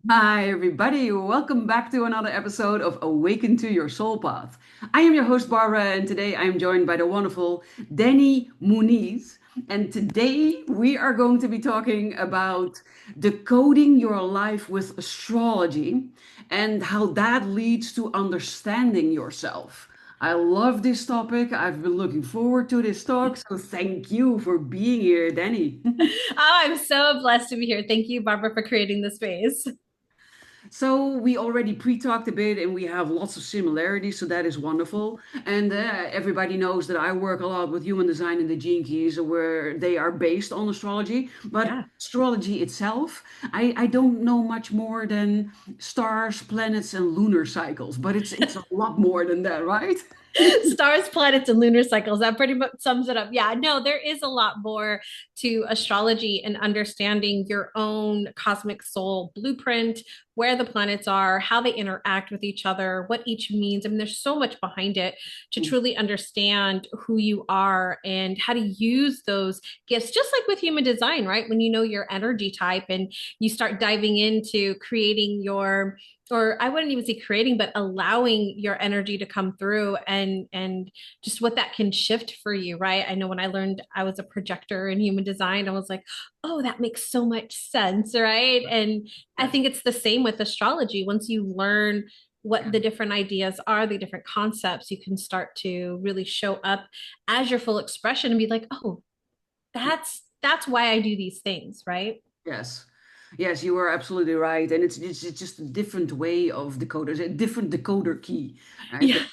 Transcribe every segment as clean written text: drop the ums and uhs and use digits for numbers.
Hi, everybody. Welcome back to another episode of Awaken to Your Soul Path. I am your host, Barbara, and today I am joined by the wonderful Danie Muniz. And today we are going to be talking about decoding your life with astrology and how that leads to understanding yourself. I love this topic. I've been looking forward to this talk, so thank you for being here, Danie. Oh, I'm so blessed to be here. Thank you, Barbara, for creating the space. So we already pre-talked a bit and we have lots of similarities, so that is wonderful. And everybody knows that I work a lot with human design and the gene keys where they are based on astrology. But Yeah. astrology itself, I don't know much more than stars, planets, and lunar cycles, but it's a lot more than that, right? Stars, planets, and lunar cycles. That pretty much sums it up. Yeah, no, there is a lot more to astrology and understanding your own cosmic soul blueprint, where the planets are, how they interact with each other, what each means. I mean, there's so much behind it to truly understand who you are and how to use those gifts, just like with human design, right? When you know your energy type and you start diving into creating your or I wouldn't even say creating, but allowing your energy to come through and just what that can shift for you, right? I know when I learned I was a projector in human design, I was like, oh, that makes so much sense, right? And I Yes. think it's the same with astrology. Once you learn what the different ideas are, the different concepts, you can start to really show up as your full expression and be like, oh, that's why I do these things, right? Yes. Yes, you are absolutely right. And it's just a different way of decoders, a different decoder key, right? Yeah.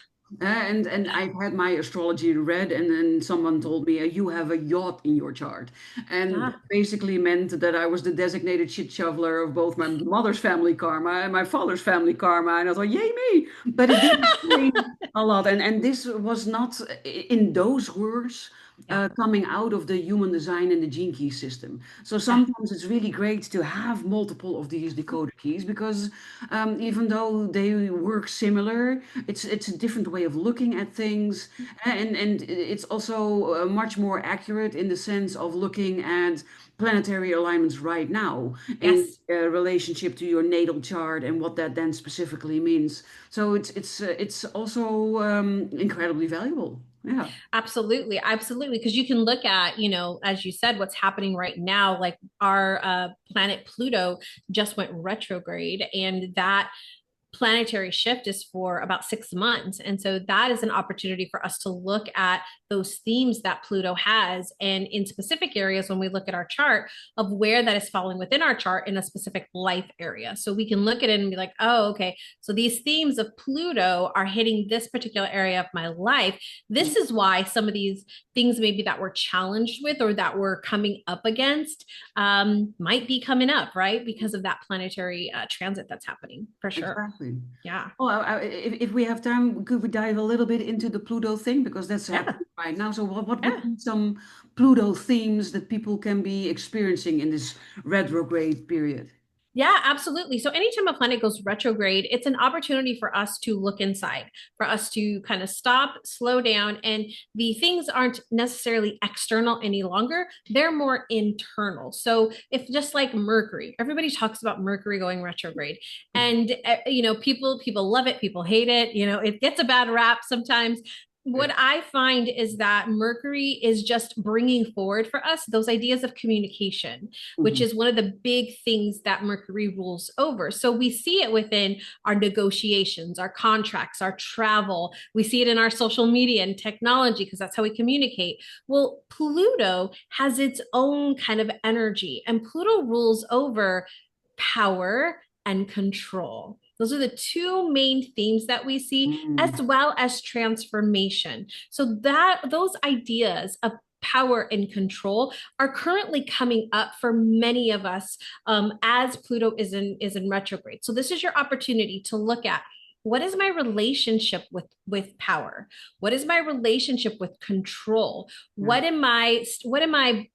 And I've had my astrology read, and then someone told me you have a yacht in your chart, and Yeah. basically meant that I was the designated shit shoveler of both my mother's family karma and my father's family karma, and I was like, yay me! But it did explain a lot, and this was not in those words. Yeah. Coming out of the human design and the gene key system. So Yeah. sometimes it's really great to have multiple of these decoder keys because even though they work similar, it's a different way of looking at things, and it's also much more accurate in the sense of looking at planetary alignments right now in Yes. relationship to your natal chart and what that then specifically means. So it's also incredibly valuable. Yeah. Absolutely, absolutely. Because you can look at, as you said, what's happening right now. Like our planet Pluto just went retrograde, and that planetary shift is for about 6 months. And so that is an opportunity for us to look at those themes that Pluto has. And in specific areas, when we look at our chart of where that is falling within our chart in a specific life area. So we can look at it and be like, oh, okay. So these themes of Pluto are hitting this particular area of my life. This is why some of these things maybe that we're challenged with or that we're coming up against might be coming up, right? Because of that planetary transit that's happening for sure. Exactly. Yeah. Oh, if we have time, could we dive a little bit into the Pluto thing because that's Yeah. happening right now. So, what would Yeah. be some Pluto themes that people can be experiencing in this retrograde period? Yeah, absolutely. So anytime a planet goes retrograde, it's an opportunity for us to look inside, for us to kind of stop, slow down, and the things aren't necessarily external any longer. They're more internal. So if just like Mercury, everybody talks about Mercury going retrograde, and people love it, people hate it. It gets a bad rap sometimes. What I find is that Mercury is just bringing forward for us those ideas of communication, which Mhm. is one of the big things that Mercury rules over. So we see it within our negotiations, our contracts, our travel. We see it in our social media and technology because that's how we communicate. Well, Pluto has its own kind of energy, and Pluto rules over power and control. Those are the two main themes that we see, as Mm. well as transformation. So that those ideas of power and control are currently coming up for many of us as Pluto is in retrograde. So this is your opportunity to look at what is my relationship with power? What is my relationship with control? Yeah. What am I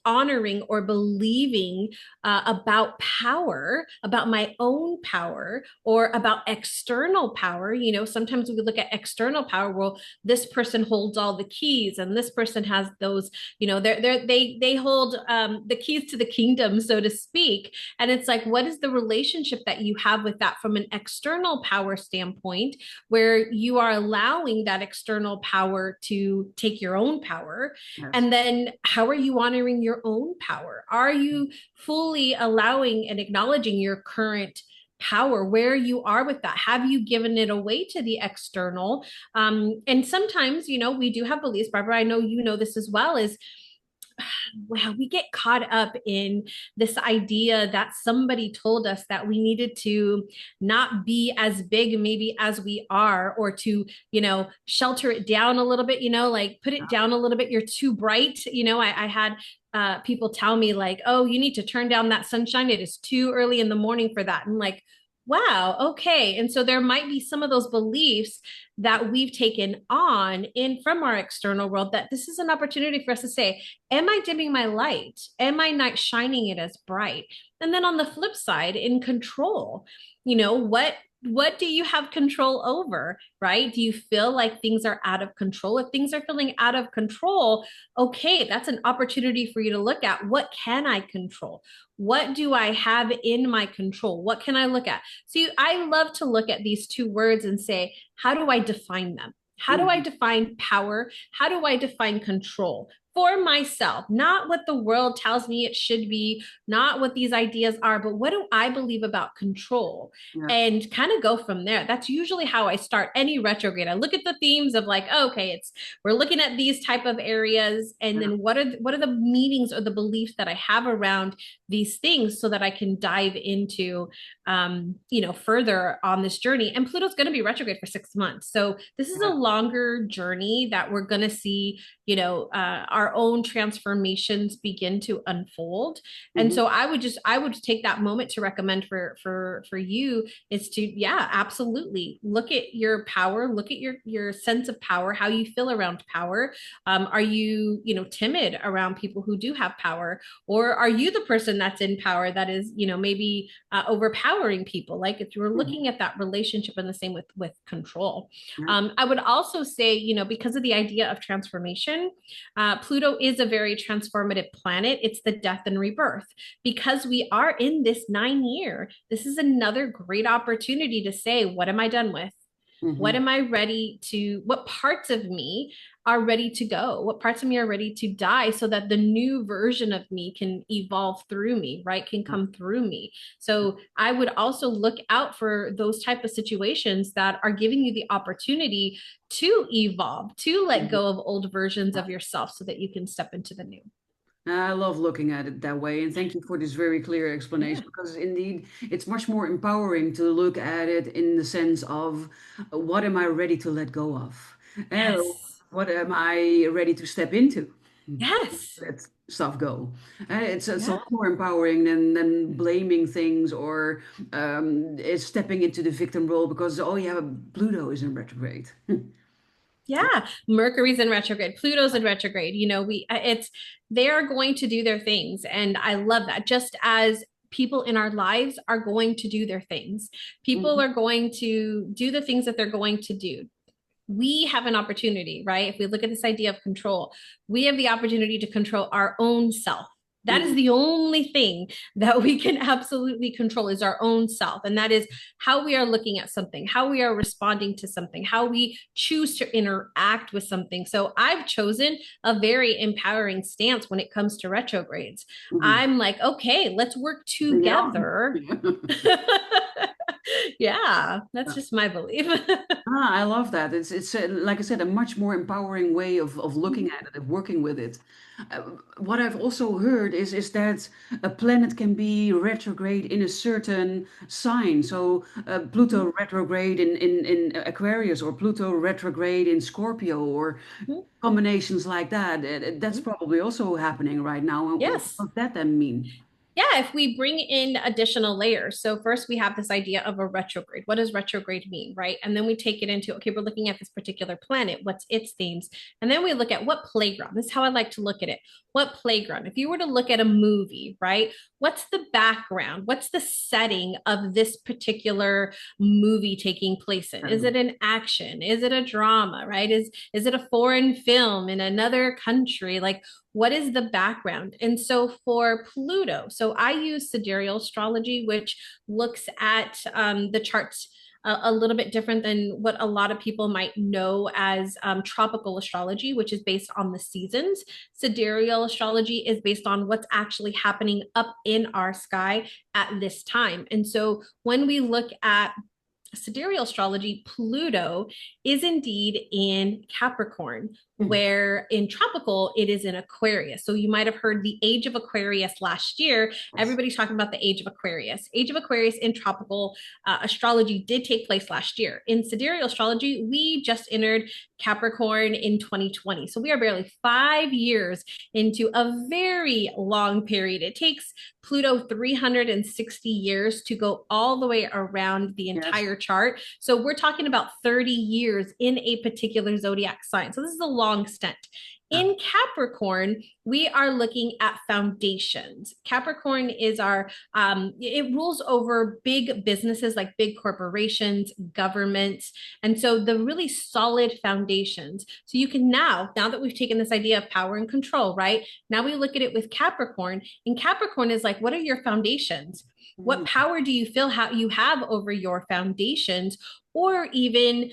honoring or believing about power, about my own power, or about external power. You know, sometimes we look at external power. Well, this person holds all the keys, and this person has those. You know, they hold the keys to the kingdom, so to speak. And it's like, what is the relationship that you have with that from an external power standpoint, where you are allowing that external power to take your own power? Yes. And then how are you honoring your own power? Are you fully allowing and acknowledging your current power, where you are with that? Have you given it away to the external? And sometimes, you know, we do have beliefs, Barbara. I know you know this as well, is wow, we get caught up in this idea that somebody told us that we needed to not be as big maybe as we are, or to, you know, shelter it down a little bit, you know, like put it down a little bit. You're too bright. You know, I had people tell me like, oh, you need to turn down that sunshine. It is too early in the morning for that. And like, wow, okay. And so there might be some of those beliefs that we've taken on in from our external world, that this is an opportunity for us to say, am I dimming my light? Am I not shining it as bright? And then on the flip side, in control, you know, what do you have control over, right? Do you feel like things are out of control? If things are feeling out of control, okay, that's an opportunity for you to look at, what can I control? What do I have in my control? What can I look at? So I love to look at these two words and say, how do I define them? How do I Mhm. define power? How do I define control for myself? Not what the world tells me it should be, not what these ideas are, but what do I believe about control? Yes. And kind of go from there. That's usually how I start any retrograde. I look at the themes of like, oh, okay, it's we're looking at these type of areas, and Yeah. then what are the meanings or the beliefs that I have around these things, so that I can dive into you know, further on this journey. And Pluto's going to be retrograde for 6 months. So this is a Yeah. longer journey that we're going to see, you know, our own transformations begin to unfold. And Mhm. so I would take that moment to recommend for you is to, yeah, absolutely look at your power, look at your sense of power, how you feel around power. Are you, you know, timid around people who do have power, or are you the person that's in power that is, you know, maybe overpowering people? Like if you were Mhm. looking at that relationship, and the same with control. Yeah. I would also say, you know, because of the idea of transformation, Pluto is a very transformative planet. It's the death and rebirth. Because we are in this 9 year, this is another great opportunity to say, what am I done with? What Mhm. am I ready to, what parts of me are ready to go? What parts of me are ready to die, so that the new version of me can evolve through me, right? Can Yeah. come through me. So I would also look out for those type of situations that are giving you the opportunity to evolve, to let Mhm. go of old versions of yourself, so that you can step into the new. I love looking at it that way, and thank you for this very clear Yeah. explanation, because indeed it's much more empowering to look at it in the sense of what am I ready to let go of? Yes. What am I ready to step into? Yes. Let stuff go. It's a Yeah. lot more empowering than blaming things, or is stepping into the victim role because, oh yeah, Pluto is in retrograde. Yeah, Mercury's in retrograde, Pluto's in retrograde. You know, we it's they are going to do their things, and I love that. Just as people in our lives are going to do their things, people Mhm. are going to do the things that they're going to do. We have an opportunity, right? If we look at this idea of control, we have the opportunity to control our own self. That is Mhm. the only thing that we can absolutely control, is our own self. And that is how we are looking at something, how we are responding to something, how we choose to interact with something. So I've chosen a very empowering stance when it comes to retrogrades. Mhm. I'm like, okay, let's work Yeah. together. Yeah, that's just my belief. I love that. It's like I said, a much more empowering way of looking at it, of working with it. Uh, what I've also heard is that a planet can be retrograde in a certain sign. So Pluto retrograde in Aquarius, or Pluto retrograde in Scorpio, or combinations like that. That's probably also happening right now. And what Yes. does that then mean? Yeah, if we bring in additional layers. So first we have this idea of a retrograde. What does retrograde mean, right? And then we take it into, okay, we're looking at this particular planet. What's its themes? And then we look at what playground. This is how I like to look at it. What playground? If you were to look at a movie, right? What's the background? What's the setting of this particular movie taking place in? Is it an action? Is it a drama, right? Is it a foreign film in another country? Like, what is the background? And so for Pluto, so I use sidereal astrology, which looks at the charts a little bit different than what a lot of people might know as tropical astrology, which is based on the seasons. Sidereal astrology is based on what's actually happening up in our sky at this time. And so when we look at sidereal astrology, Pluto is indeed in Capricorn, Mhm. where in tropical, it is in Aquarius. So you might have heard the age of Aquarius last year. Yes. Everybody's talking about the age of Aquarius. Age of Aquarius in tropical astrology did take place last year. In sidereal astrology, we just entered Capricorn in 2020. So we are barely 5 years into a very long period. It takes Pluto 360 years to go all the way around the Yes. entire chart. So we're talking about 30 years in a particular zodiac sign. So this is a long stint. Yeah. In Capricorn, we are looking at foundations. Capricorn is it rules over big businesses like big corporations, governments. And so the really solid foundations. So you can now that we've taken this idea of power and control, right? Now we look at it with Capricorn, and Capricorn is like, what are your foundations? What Mhm. power do you feel you have over your foundations, or even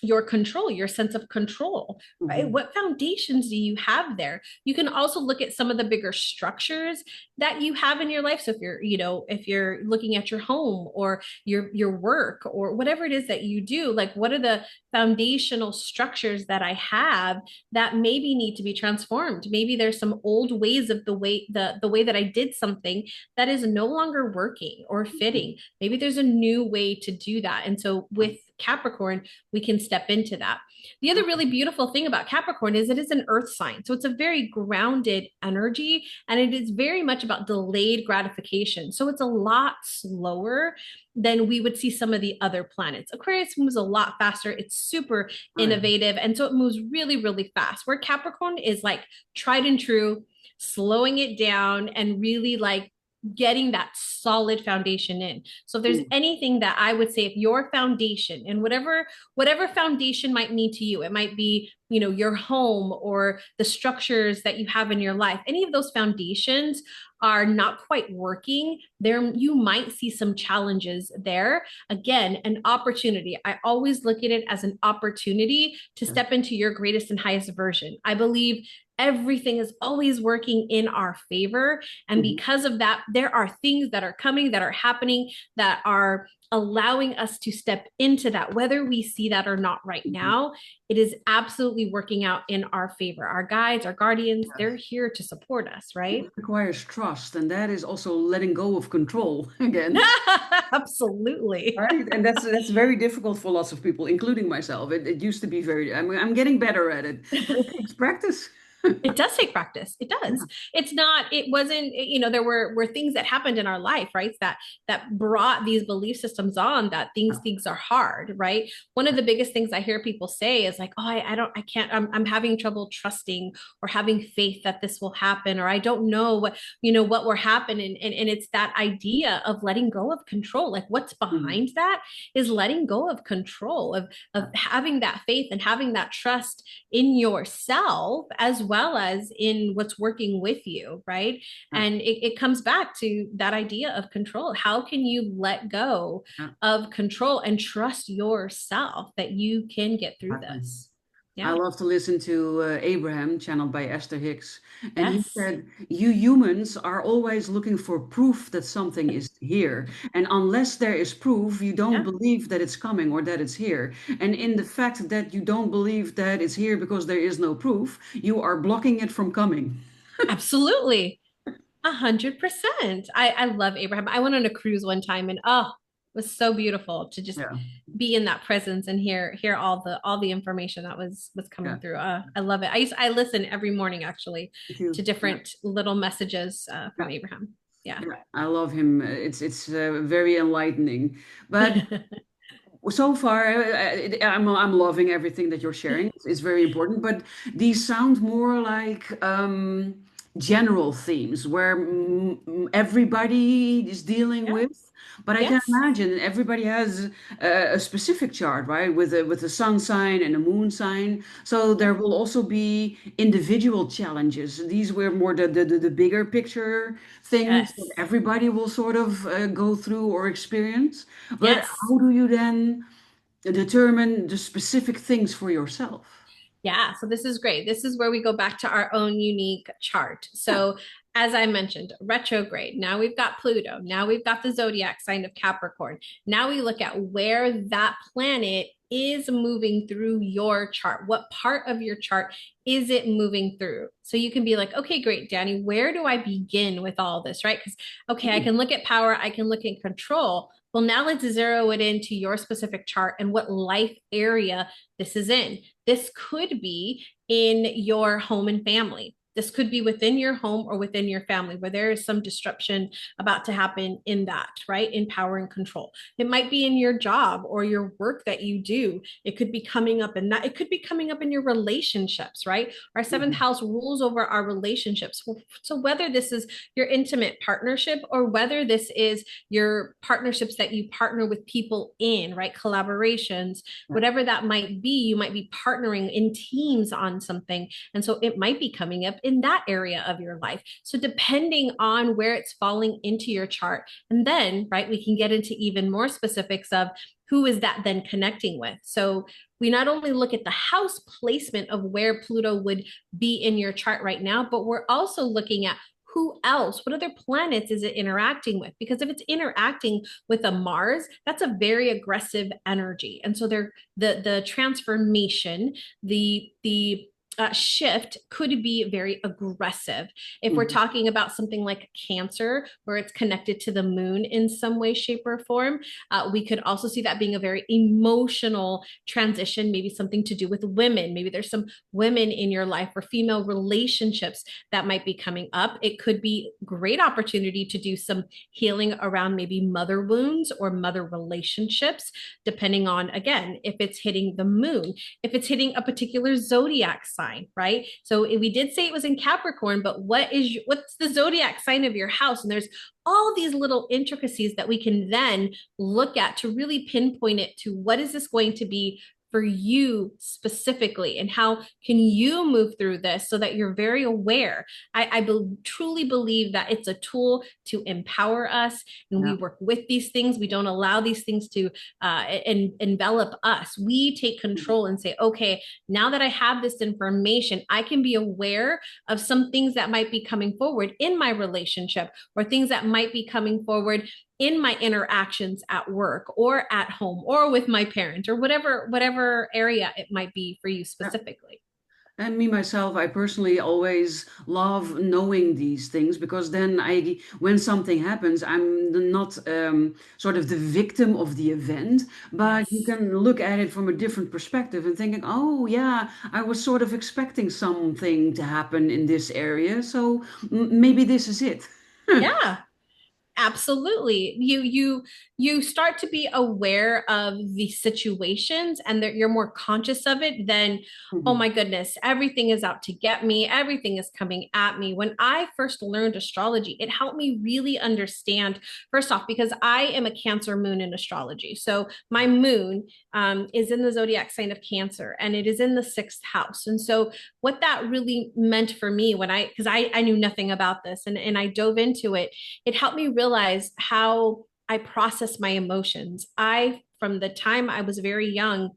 your control, your sense of control, right? Mhm. What foundations do you have there? You can also look at some of the bigger structures that you have in your life. So if you're looking at your home or your work or whatever it is that you do, like what are the foundational structures that I have that maybe need to be transformed? Maybe there's some old ways of the way that I did something that is no longer working or fitting. Maybe there's a new way to do that. And so with Capricorn, we can step into that. The other really beautiful thing about Capricorn is it is an earth sign. So it's a very grounded energy, and it is very much about delayed gratification. So it's a lot slower than we would see some of the other planets. Aquarius moves a lot faster. It's super Oh, yeah. innovative. And so it moves really, really fast, where Capricorn is like tried and true, slowing it down and really like getting that solid foundation in. So if there's Mm. anything that I would say, if your foundation and whatever foundation might mean to you, it might be, your home or the structures that you have in your life, any of those foundations are not quite working there, you might see some challenges there. Again, an opportunity. I always look at it as an opportunity to Yes. step into your greatest and highest version. I believe everything is always working in our favor. And Mhm. because of that, there are things that are coming, that are happening, that are allowing us to step into that, whether we see that or not right Mhm. now. It is absolutely working out in our favor. Our guides, our guardians, they're here to support us, It right? requires trust, and that is also letting go of control again. Absolutely. Right? And that's very difficult for lots of people, including myself. It used to be very, I'm getting better at it, but it takes practice. It does take practice. It does. It wasn't, there were things that happened in our life, right? That brought these belief systems on that things are hard, right? One of the biggest things I hear people say is like, oh, I can't, I'm having trouble trusting or having faith that this will happen, or I don't know what will happen. And it's that idea of letting go of control. Like what's Mhm. behind that is letting go of control, of having that faith and having that trust in yourself as well as in what's working with you, right? Yeah. And it comes back to that idea of control. How can you let go Yeah. of control and trust yourself that you can get through Exactly. this? I Yeah. love to listen to Abraham, channeled by Esther Hicks. And he Yes. said, you humans are always looking for proof that something is here. And unless there is proof, you don't Yeah. believe that it's coming or that it's here. And in the fact that you don't believe that it's here because there is no proof, you are blocking it from coming. Absolutely. 100%. I love Abraham. I went on a cruise one time and oh, was so beautiful to just Yeah, be in that presence and hear all the information that was coming yeah. through. I love it. I listen every morning actually Thank to you. Yeah, different little messages yeah, from Abraham. Yeah. yeah. I love him. It's very enlightening. But so far, I'm loving everything that you're sharing. It's very important, but these sound more like general themes where everybody is dealing Yeah. with. But I can Yes. imagine everybody has a specific chart, right? With a sun sign and a moon sign. So there Yep. will also be individual challenges. These were more the bigger picture things that Yes. everybody will sort of go through or experience. But Yes. how do you then determine the specific things for yourself? Yeah, so this is great. This is where we go back to our own unique chart. Yeah. So, as I mentioned, retrograde. Now we've got Pluto. Now we've got the zodiac sign of Capricorn. Now we look at where that planet is moving through your chart. What part of your chart is it moving through? So you can be like, okay, great, Danie, where do I begin with all this, right? Because, okay, I Ooh. can look at power, I can look at control. Well, now let's zero it into your specific chart and what life area this is in. This could be in your home and family. This could be within your home or within your family where there is some disruption about to happen in that, right? In power and control. It might be in your job or your work that you do. It could be coming up in that. It could be coming up in your relationships, right? Our seventh Mhm. house rules over our relationships. So whether this is your intimate partnership or whether this is your partnerships that you partner with people in, right? Collaborations, Yeah. whatever that might be, you might be partnering in teams on something. And so it might be coming up in that area of your life. So depending on where it's falling into your chart, and then, right, we can get into even more specifics of who is that then connecting with. So we not only look at the house placement of where Pluto would be in your chart right now, but we're also looking at who else, what other planets is it interacting with? Because if it's interacting with a Mars, that's a very aggressive energy. And so they're the transformation, the shift could be very aggressive. If we're Mhm. talking about something like Cancer, where it's connected to the moon in some way, shape, or form, we could also see that being a very emotional transition, maybe something to do with women. Maybe there's some women in your life or female relationships that might be coming up. It could be great opportunity to do some healing around maybe mother wounds or mother relationships, depending on, again, if it's hitting the moon, if it's hitting a particular zodiac sign, right? So we did say it was in Capricorn, but what's the zodiac sign of your house? And there's all these little intricacies that we can then look at to really pinpoint it to what is this going to be for you specifically, and how can you move through this so that you're very aware. I truly believe that it's a tool to empower us, and we Yeah. work with these things. We don't allow these things to envelop us. We take Mhm. control and say, okay, now that I have this information, I can be aware of some things that might be coming forward in my relationship, or things that might be coming forward in my interactions at work or at home or with my parent, or whatever area it might be for you Yeah. specifically. And me myself, I personally always love knowing these things because then when something happens, I'm not sort of the victim of the event, but you Yes. can look at it from a different perspective and thinking, oh yeah, I was sort of expecting something to happen in this area, so maybe this is it. Yeah. Absolutely. You start to be aware of the situations, and that you're more conscious of it than, oh Mhm. my goodness, everything is out to get me, everything is coming at me. When I first learned astrology, it helped me really understand, first off, because I am a Cancer moon in astrology. So my moon is in the zodiac sign of Cancer, and it is in the sixth house. And so what that really meant for me, when because I knew nothing about this, and I dove into it, it helped me realize how I process my emotions. From the time I was very young,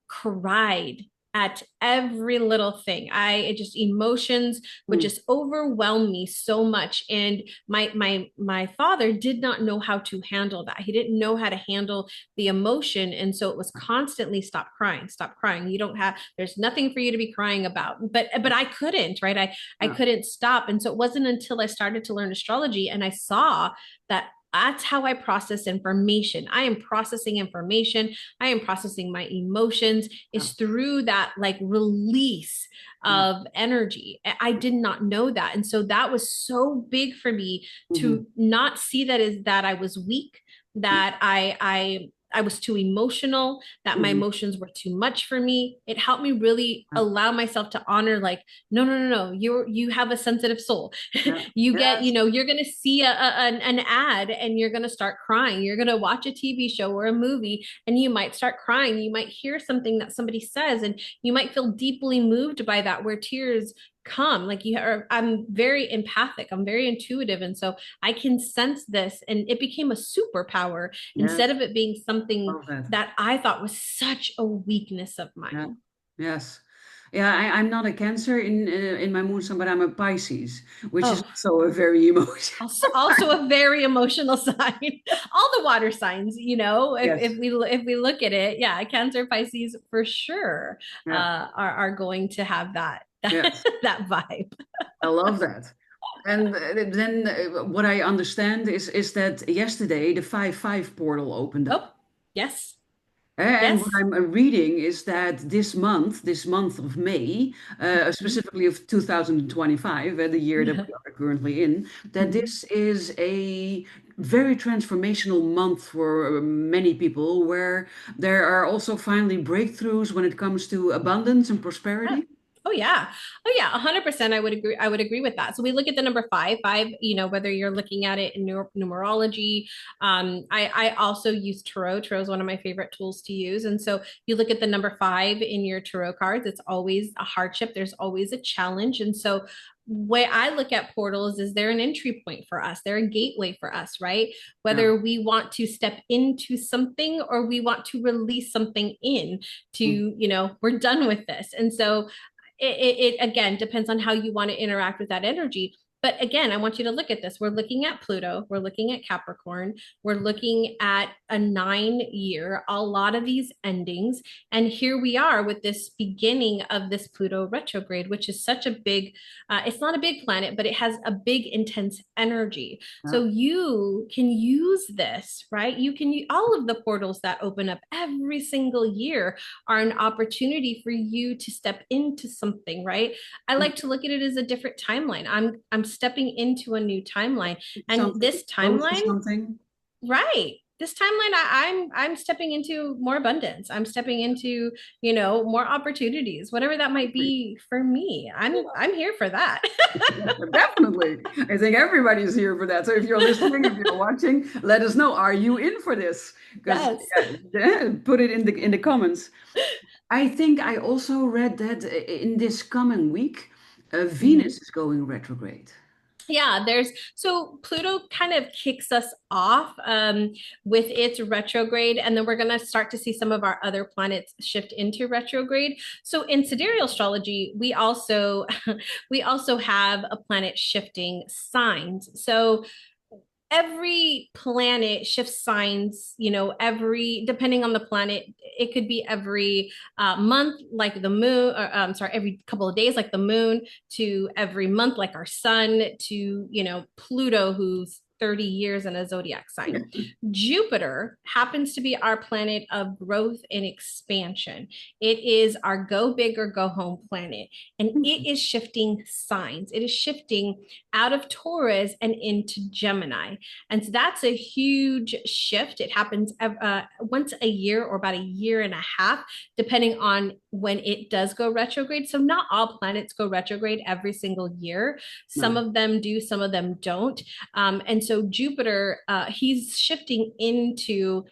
cried at every little thing. It just, emotions would Mm. just overwhelm me so much. And my father did not know how to handle that. He didn't know how to handle the emotion. And so it was constantly, stop crying, stop crying. You don't have, there's nothing for you to be crying about. But I couldn't, right? I Yeah. couldn't stop. And so it wasn't until I started to learn astrology and I saw that That's how I process information. I am processing information. I am processing my emotions. Yeah. Is through that like release Yeah. of energy. I did not know that. And so that was so big for me Hmm. to not see that as that I was weak, that I was too emotional, that my Hmm. emotions were too much for me. It helped me really Yeah. allow myself to honor, like, no, no, no, no, you have a sensitive soul. Yeah. You get, Yes. you're going to see an ad and you're going to start crying. You're going to watch a TV show or a movie and you might start crying. You might hear something that somebody says and you might feel deeply moved by that, where tears come. Like, you are, I'm very empathic, I'm very intuitive, and so I can sense this, and it became a superpower instead Yes. of it being something Love that. that I thought was such a weakness of Yeah. mine. Yes. Yeah, I'm not a Cancer in my moon sign, but I'm a Pisces, which is Oh, also a very emotional. also a very emotional sign. All the water signs, Yes. if we look at it, yeah, Cancer, Pisces for sure Yeah. are going to have that Yes. that vibe. I love that. And then what I understand is that yesterday the 5-5 portal opened up. Oh, yes, And what yes. I'm reading is that this month of May, Mhm. specifically of 2025, the year that Yeah. we are currently in, that Mhm. this is a very transformational month for many people, where there are also finally breakthroughs when it comes to abundance and Yeah. prosperity. Oh yeah. Oh yeah. 100%. I would agree. I would agree with that. So we look at the number five, whether you're looking at it in numerology. I also use tarot. Tarot is one of my favorite tools to use. And so you look at the number five in your tarot cards, it's always a hardship. There's always a challenge. And so way I look at portals is they're an entry point for us. They're a gateway for us, right? Yeah. Whether we want to step into something or we want to release something in to, Mm. we're done with this. And so it again depends on how you want to interact with that energy. But again, I want you to look at this. We're looking at Pluto, we're looking at Capricorn, we're looking at a 9 year, a lot of these endings. And here we are with this beginning of this Pluto retrograde, which is such a big, it's not a big planet, but it has a big, intense energy. Yeah. So you can use this, right? You can use all of the portals that open up every single year are an opportunity for you to step into something, right? I like to look at it as a different timeline. I'm stepping into a new timeline. And Something this close to timeline, something. right? This timeline, I'm stepping into more abundance. I'm stepping into, more opportunities, whatever that might be for me. I'm here for that. Definitely. I think everybody's here for that. So if you're listening, if you're watching, let us know. Are you in for this? Because Yes. yeah, put it in the comments. I think I also read that in this coming week, Mhm. Venus is going retrograde. Yeah, so Pluto kind of kicks us off with its retrograde, and then we're going to start to see some of our other planets shift into retrograde. So in sidereal astrology, we also we also have a planet shifting signs. So every planet shifts signs, every depending on the planet. It could be every month, like the moon, or sorry, every couple of days, like the moon, to every month, like our sun, to Pluto, who's 30 years in a zodiac sign. Jupiter happens to be our planet of growth and expansion. It is our go big or go home planet, and it is shifting signs. It is shifting out of Taurus and into Gemini. And so that's a huge shift. It happens once a year or about a year and a half, depending on when it does go retrograde. So not all planets go retrograde every single year. Some No. of them do, some of them don't. And so Jupiter, he's shifting into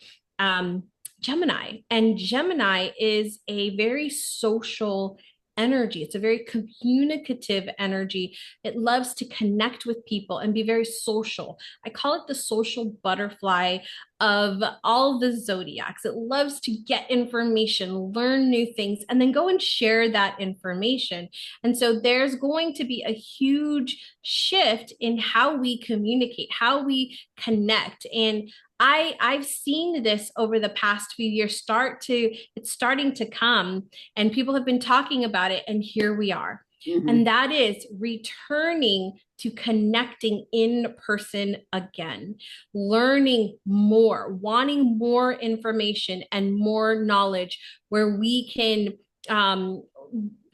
Gemini, and Gemini is a very social energy. It's a very communicative energy. It loves to connect with people and be very social. I call it the social butterfly of all the zodiacs. It loves to get information, learn new things, and then go and share that information. And so there's going to be a huge shift in how we communicate, how we connect. And I've seen this over the past few years it's starting to come, and people have been talking about it, and here we are. And Hmm. that is returning to connecting in person again, learning more, wanting more information and more knowledge where we can um,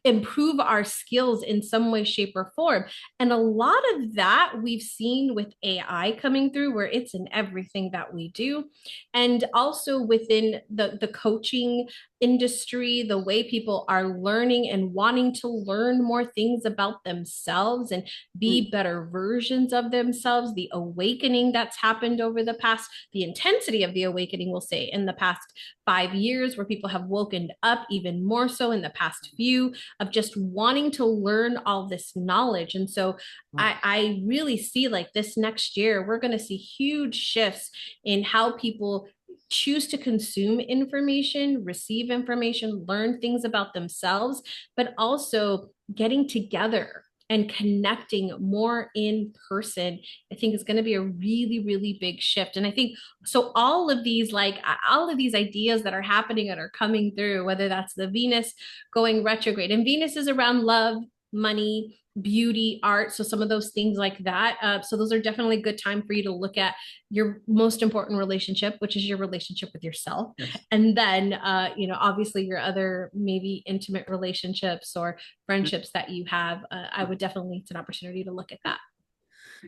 improve our skills in some way, shape, or form. And a lot of that we've seen with AI coming through, where it's in everything that we do. And also within the coaching industry, the way people are learning and wanting to learn more things about themselves and be better versions of themselves, the awakening that's happened over the past, the intensity of the awakening, we'll say, in the past 5 years, where people have woken up even more so in the past few, of just wanting to learn all this knowledge. And so I really see like this next year, we're going to see huge shifts in how people choose to consume information, receive information, learn things about themselves, but also getting together and connecting more in person. I think is going to be a really, really big shift. And I think so all of these, like all of these ideas that are happening and are coming through, whether that's the Venus going retrograde, and Venus is around love, money, beauty, art, so some of those things like that. So those are definitely a good time for you to look at your most important relationship, which is your relationship with yourself. Yes. And then obviously your other maybe intimate relationships or friendships that you have. I would definitely, it's an opportunity to look at that.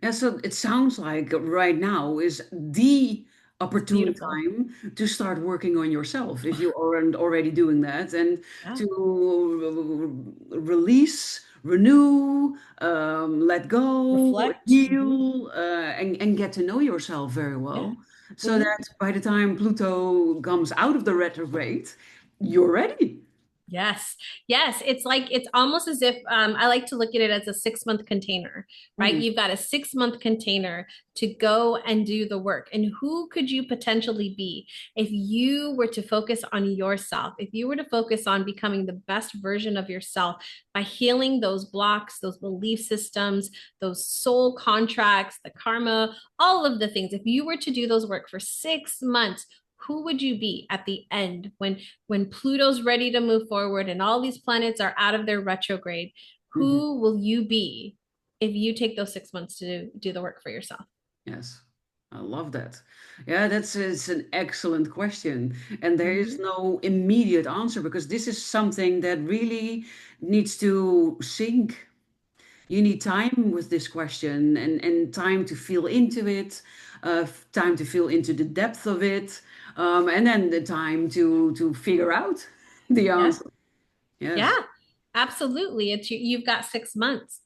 Yeah, so it sounds like right now is the opportune Beautiful. time to start working on yourself if you aren't already doing that, and Yeah. to release, renew, let go, Reflect. Mm-hmm. heal, and get to know yourself very Yeah. well, so Mm-hmm. that by the time Pluto comes out of the retrograde, you're ready. Yes. Yes. It's like, it's almost as if I like to look at it as a 6 month container, right? Mm, You've got a 6 month container to go and do the work. And who could you potentially be if you were to focus on yourself, if you were to focus on becoming the best version of yourself by healing those blocks, those belief systems, those soul contracts, the karma, all of the things? If you were to do those work for 6 months, who would you be at the end when Pluto's ready to move forward and all these planets are out of their retrograde? mhm. Who will you be if you take those 6 months to do the work for yourself? Yes, I love that. Yeah, that's it's an excellent question. And there is Mm-hmm. no immediate answer because this is something that really needs to sink. You need time with this question and time to feel into it, time to feel into the depth of it, and then the time to figure out the Yeah. answer. Yeah, Yes, absolutely. It's you've got 6 months.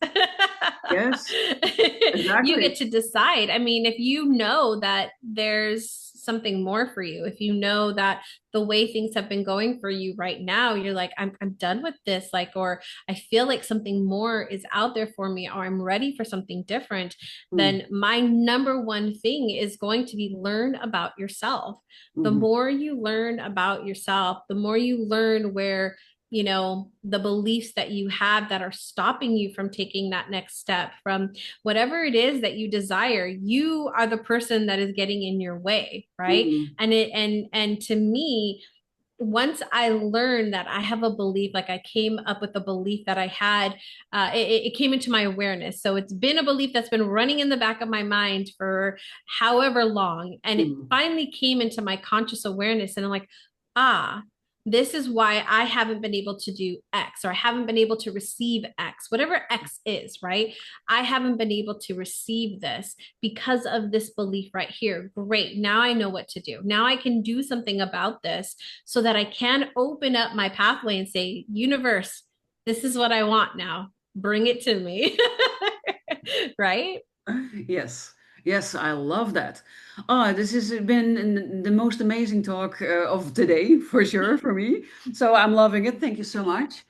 yes, You exactly. get to decide. I mean, if you know that there's something more for you, if you know that the way things have been going for you right now, you're like, I'm done with this, like, or I feel like something more is out there for me, or I'm ready for something different, Mm, then my number one thing is going to be learn about yourself. The mhm, more you learn about yourself, the more you learn where the beliefs that you have that are stopping you from taking that next step, from whatever it is that you desire. You are the person that is getting in your way, right? mhm, And to me, once I learned that I have a belief, like I came up with a belief that I had, it came into my awareness. So it's been a belief that's been running in the back of my mind for however long. And it mhm, finally came into my conscious awareness. And I'm like, ah, this is why I haven't been able to do X, or I haven't been able to receive X, whatever X is, right? I haven't been able to receive this because of this belief right here. Great. Now I know what to do. Now I can do something about this so that I can open up my pathway and say, universe, this is what I want now. Bring it to me. Right? yes, yes, I love that. Oh, this has been the most amazing talk of today, for sure, for me. So I'm loving it. Thank you so much.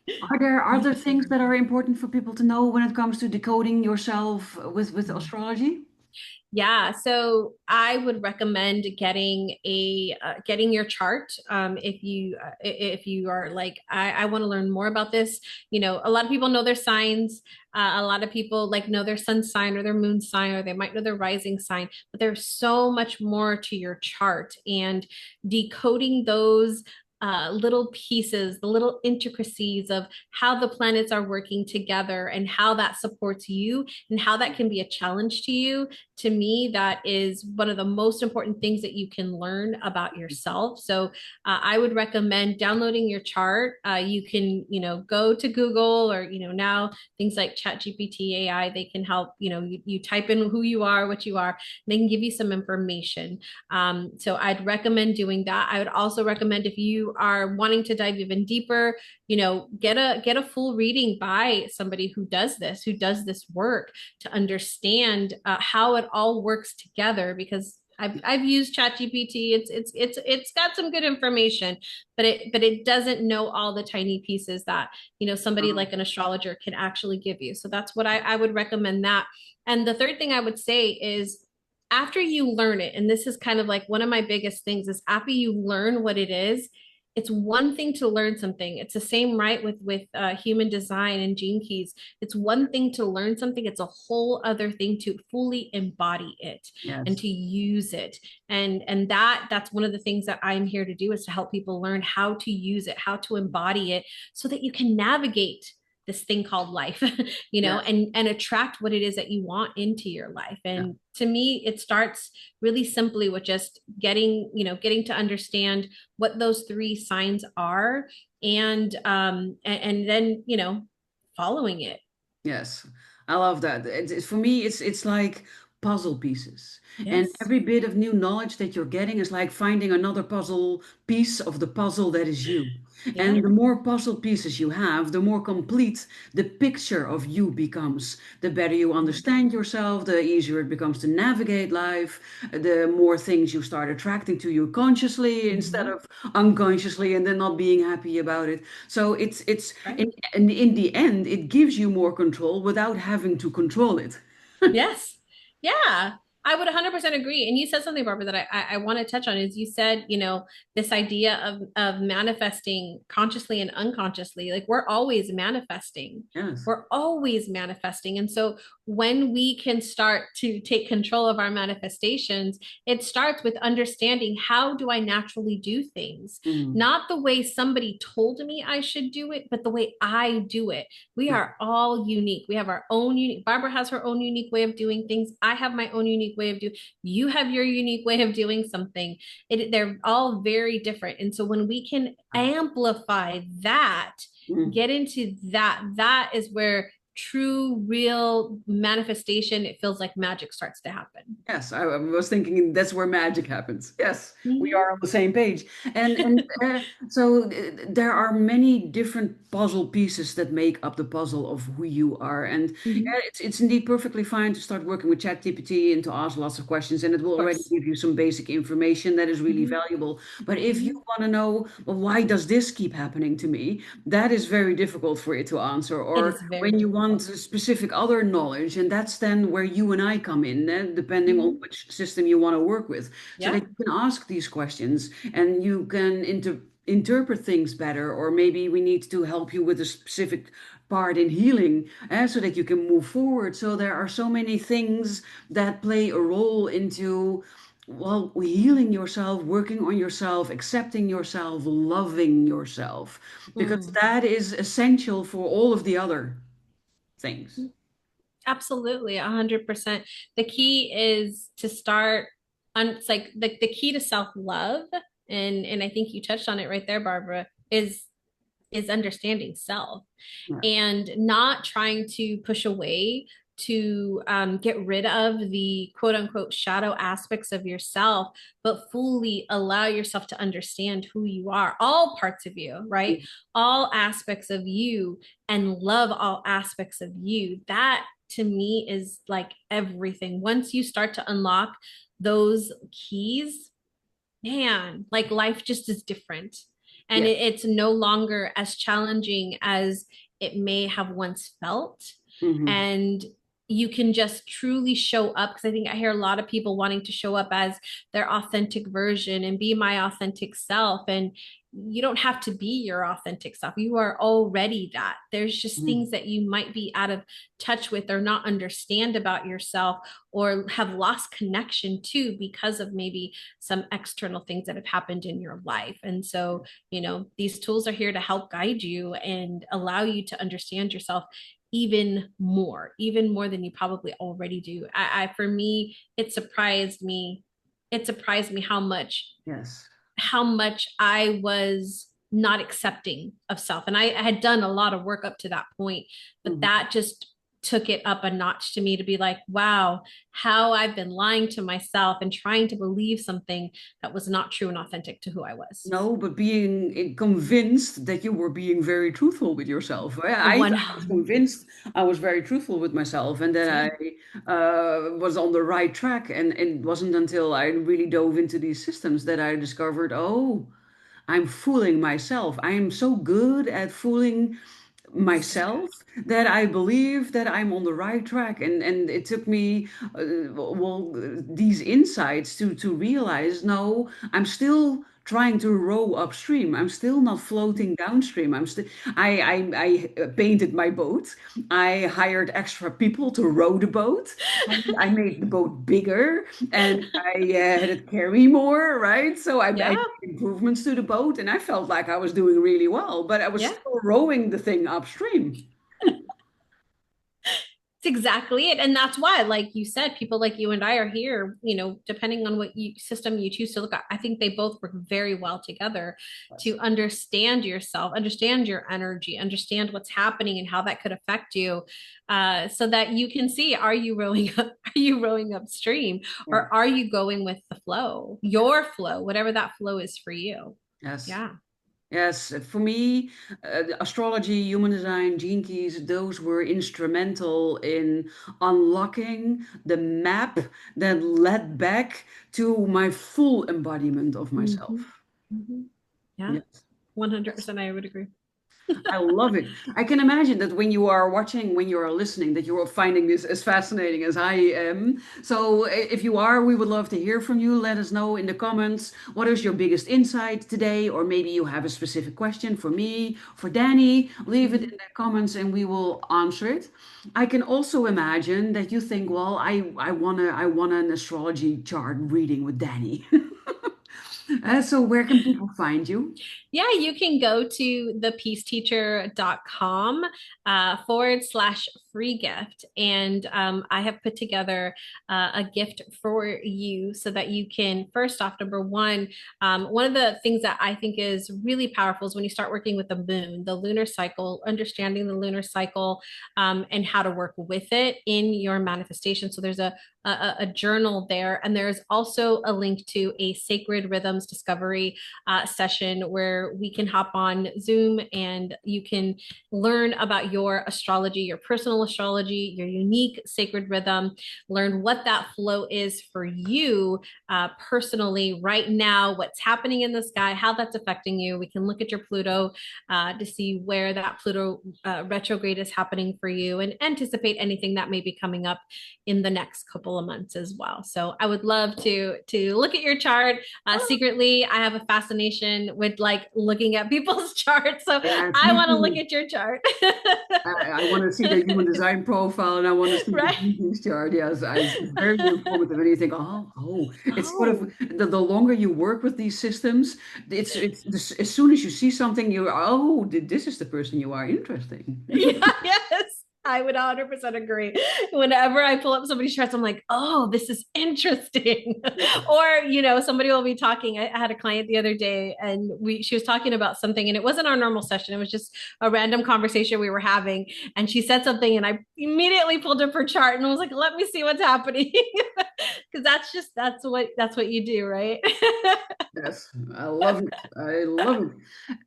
Are there other Me things too. that are important for people to know when it comes to decoding yourself with astrology? Yeah, so I would recommend getting your chart. If you are like I want to learn more about this. A lot of people know their signs. A lot of people like know their sun sign or their moon sign, or they might know their rising sign. But there's so much more to your chart, and decoding those little pieces, the little intricacies of how the planets are working together and how that supports you and how that can be a challenge to you. To me, that is one of the most important things that you can learn about yourself. So I would recommend downloading your chart. You can, go to Google or, now things like ChatGPT AI, they can help, you type in who you are, what you are, they can give you some information. So I'd recommend doing that. I would also recommend if you are wanting to dive even deeper, get a full reading by somebody who does this work to understand how it all works together. Because I've used ChatGPT. It's got some good information, but it doesn't know all the tiny pieces that somebody like an astrologer can actually give you. So that's what I would recommend that. And the third thing I would say is after you learn it, and this is kind of like one of my biggest things is after you learn what it is, it's one thing to learn something. It's the same, right, with human design and gene keys. It's one thing to learn something. It's a whole other thing to fully embody it and Yes. to use it. And that's one of the things that I'm here to do is to help people learn how to use it, how to embody it, so that you can navigate this thing called life, Yes. and attract what it is that you want into your life. Yeah. And to me, it starts really simply with just getting to understand what those three signs are, and then following it. Yes, I love that. For me, it's like puzzle pieces, and Yes. every bit of new knowledge that you're getting is like finding another puzzle piece of the puzzle that is you. Yeah. And the more puzzle pieces you have, the more complete the picture of you becomes. The better you understand yourself, the easier it becomes to navigate life, the more things you start attracting to you consciously instead Mhm. of unconsciously, and then not being happy about it. So it's Right. in the end, it gives you more control without having to control it. Yes. Yeah. I would 100% agree. And you said something, Barbara, that I want to touch on is you said, this idea of manifesting consciously and unconsciously, like we're always manifesting. Yes. We're always manifesting. And so when we can start to take control of our manifestations, it starts with understanding how do I naturally do things? Mm. Not the way somebody told me I should do it, but the way I do it. We Yeah. are all unique. We have our own unique. Barbara has her own unique way of doing things. I have my own unique way of doing. You have your unique way of doing something. They're all very different. And so when we can amplify that, Mm. get into that, that is where true, real manifestation. It feels like magic starts to happen. Yes, I was thinking that's where magic happens. Yes, we Mhm. are on the same page. So there are many different puzzle pieces that make up the puzzle of who you are. And Mhm. it's indeed perfectly fine to start working with ChatGPT and to ask lots of questions, and it will Of already course. give you some basic information that is really Mhm. valuable. But if you Mhm. want to know, well, why does this keep happening to me? That is very difficult for you to answer. It Or is very when you want difficult. specific other knowledge, and that's then where you and I come in, depending on Mhm. which system you want to work with, so that Yeah. you can ask these questions and you can interpret things better, or maybe we need to help you with a specific part in healing, so that you can move forward. So there are so many things that play a role into, well, healing yourself, working on yourself, accepting yourself, loving yourself, because Mm. that is essential for all of the other things. Absolutely, 100%. The key is to start on, it's like the key to self-love, and I think you touched on it right there, Barbara, is understanding self Yeah. and not trying to push away to get rid of the quote unquote shadow aspects of yourself, but fully allow yourself to understand who you are, all parts of you, right? All aspects of you, and love all aspects of you. That to me is like everything. Once you start to unlock those keys, man, like life just is different. And Yeah. it's no longer as challenging as it may have once felt. Hmm. And you can just truly show up. Because I think I hear a lot of people wanting to show up as their authentic version and be my authentic self. And you don't have to be your authentic self. You are already that. There's just Mm. things that you might be out of touch with or not understand about yourself or have lost connection to because of maybe some external things that have happened in your life. And so, these tools are here to help guide you and allow you to understand yourself even more than you probably already do. For me, it surprised me Yes. how much I was not accepting of self. And I had done a lot of work up to that point, but Mhm. that just took it up a notch to me to be like, wow, how I've been lying to myself and trying to believe something that was not true and authentic to who I was. No, but being convinced that you were being very truthful with yourself. One, I was convinced I was very truthful with myself and that same. I was on the right track. And it wasn't until I really dove into these systems that I discovered, oh, I'm fooling myself. I am so good at fooling So good. myself that I believe that I'm on the right track. And it took me these insights to realize no, I'm still trying to row upstream. I'm still not floating downstream. I'm still I painted my boat. I hired extra people to row the boat. I made the boat bigger and I had it carry more, right? So I Yeah. made improvements to the boat and I felt like I was doing really well, but I was Yeah. still rowing the thing upstream. It's exactly it. And that's why, like you said, people like you and I are here, depending on what system you choose to look at. I think they both work very well together to Yes. understand yourself, understand your energy, understand what's happening and how that could affect you, so that you can see, are you rowing up, are you rowing upstream, Yeah. or are you going with the flow, your flow, whatever that flow is for you? Yes. Yeah. Yes. For me, astrology, human design, gene keys, those were instrumental in unlocking the map that led back to my full embodiment of Hmm. myself. Hmm. Yeah. Yes. Yes. 100% I would agree. I love it. I can imagine that when you are watching, when you are listening, that you are finding this as fascinating as I am. So if you are, we would love to hear from you. Let us know in the comments what is your biggest insight today, or maybe you have a specific question for me, for Danny. Leave it in Mhm. the comments and we will answer it. I can also imagine that you think, well, I want an astrology chart reading with Danny. So where can people find you? Yeah, you can go to thepeaceteacher.com /free gift. And I have put together a gift for you so that you can, first off, number one of the things that I think is really powerful is when you start working with the moon, the lunar cycle, understanding the lunar cycle, and how to work with it in your manifestation. So there's a journal there. And there's also a link to a sacred rhythms discovery session where we can hop on Zoom and you can learn about your astrology, your personal astrology, your unique sacred rhythm, learn what that flow is for you personally right now, what's happening in the sky, how that's affecting you. We can look at your Pluto to see where that Pluto retrograde is happening for you and anticipate anything that may be coming up in the next couple of months as well. So I would love to look at your chart. Secretly, I have a fascination with like looking at people's charts. So Yes, I me want to look too. at your chart. I want to see the human design profile and I want to see the Right? greetings chart. Yes, it's very informative. And you think, it's sort of Oh, the longer you work with these systems, as soon as you see something, this is the person you are interesting. yeah, yes. I would 100% agree. Whenever I pull up somebody's charts, I'm like, oh, this is interesting. Or, somebody will be talking. I had a client the other day and she was talking about something and it wasn't our normal session. It was just a random conversation we were having. And she said something and I immediately pulled up her chart and was like, let me see what's happening. Because that's what you do, right? Yes, I love it. I love it.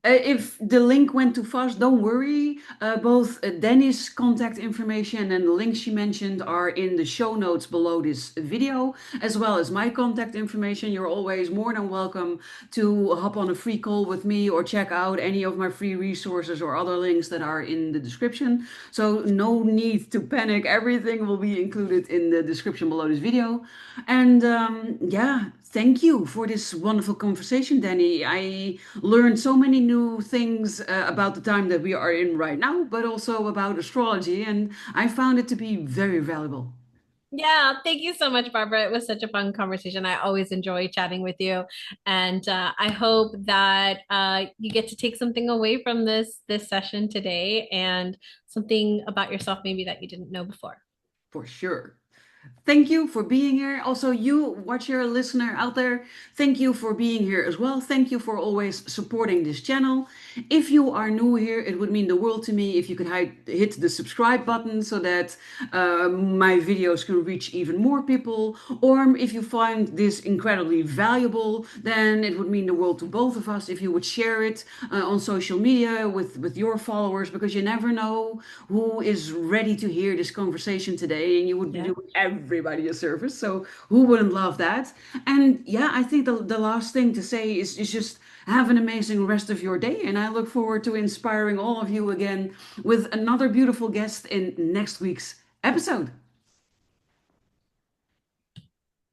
If the link went too fast, don't worry. Both Danny's contact information and the links she mentioned are in the show notes below this video, as well as my contact information. You're always more than welcome to hop on a free call with me or check out any of my free resources or other links that are in the description. So no need to panic. Everything will be included in the description below this video. And yeah, thank you for this wonderful conversation, Danny. I learned so many new things about the time that we are in right now, but also about astrology, and I found it to be very valuable. Yeah, thank you so much, Barbara. It was such a fun conversation. I always enjoy chatting with you, and I hope that you get to take something away from this session today, and something about yourself maybe that you didn't know before. For sure. Thank you for being here. Also, you, watcher, listener out there, thank you for being here as well. Thank you for always supporting this channel. If you are new here, it would mean the world to me if you could hit the subscribe button so that my videos can reach even more people. Or if you find this incredibly valuable, then it would mean the world to both of us if you would share it on social media with your followers, because you never know who is ready to hear this conversation today, and you would be Yeah. doing everybody a service. So who wouldn't love that? And yeah, I think the last thing to say is just have an amazing rest of your day. And I look forward to inspiring all of you again with another beautiful guest in next week's episode.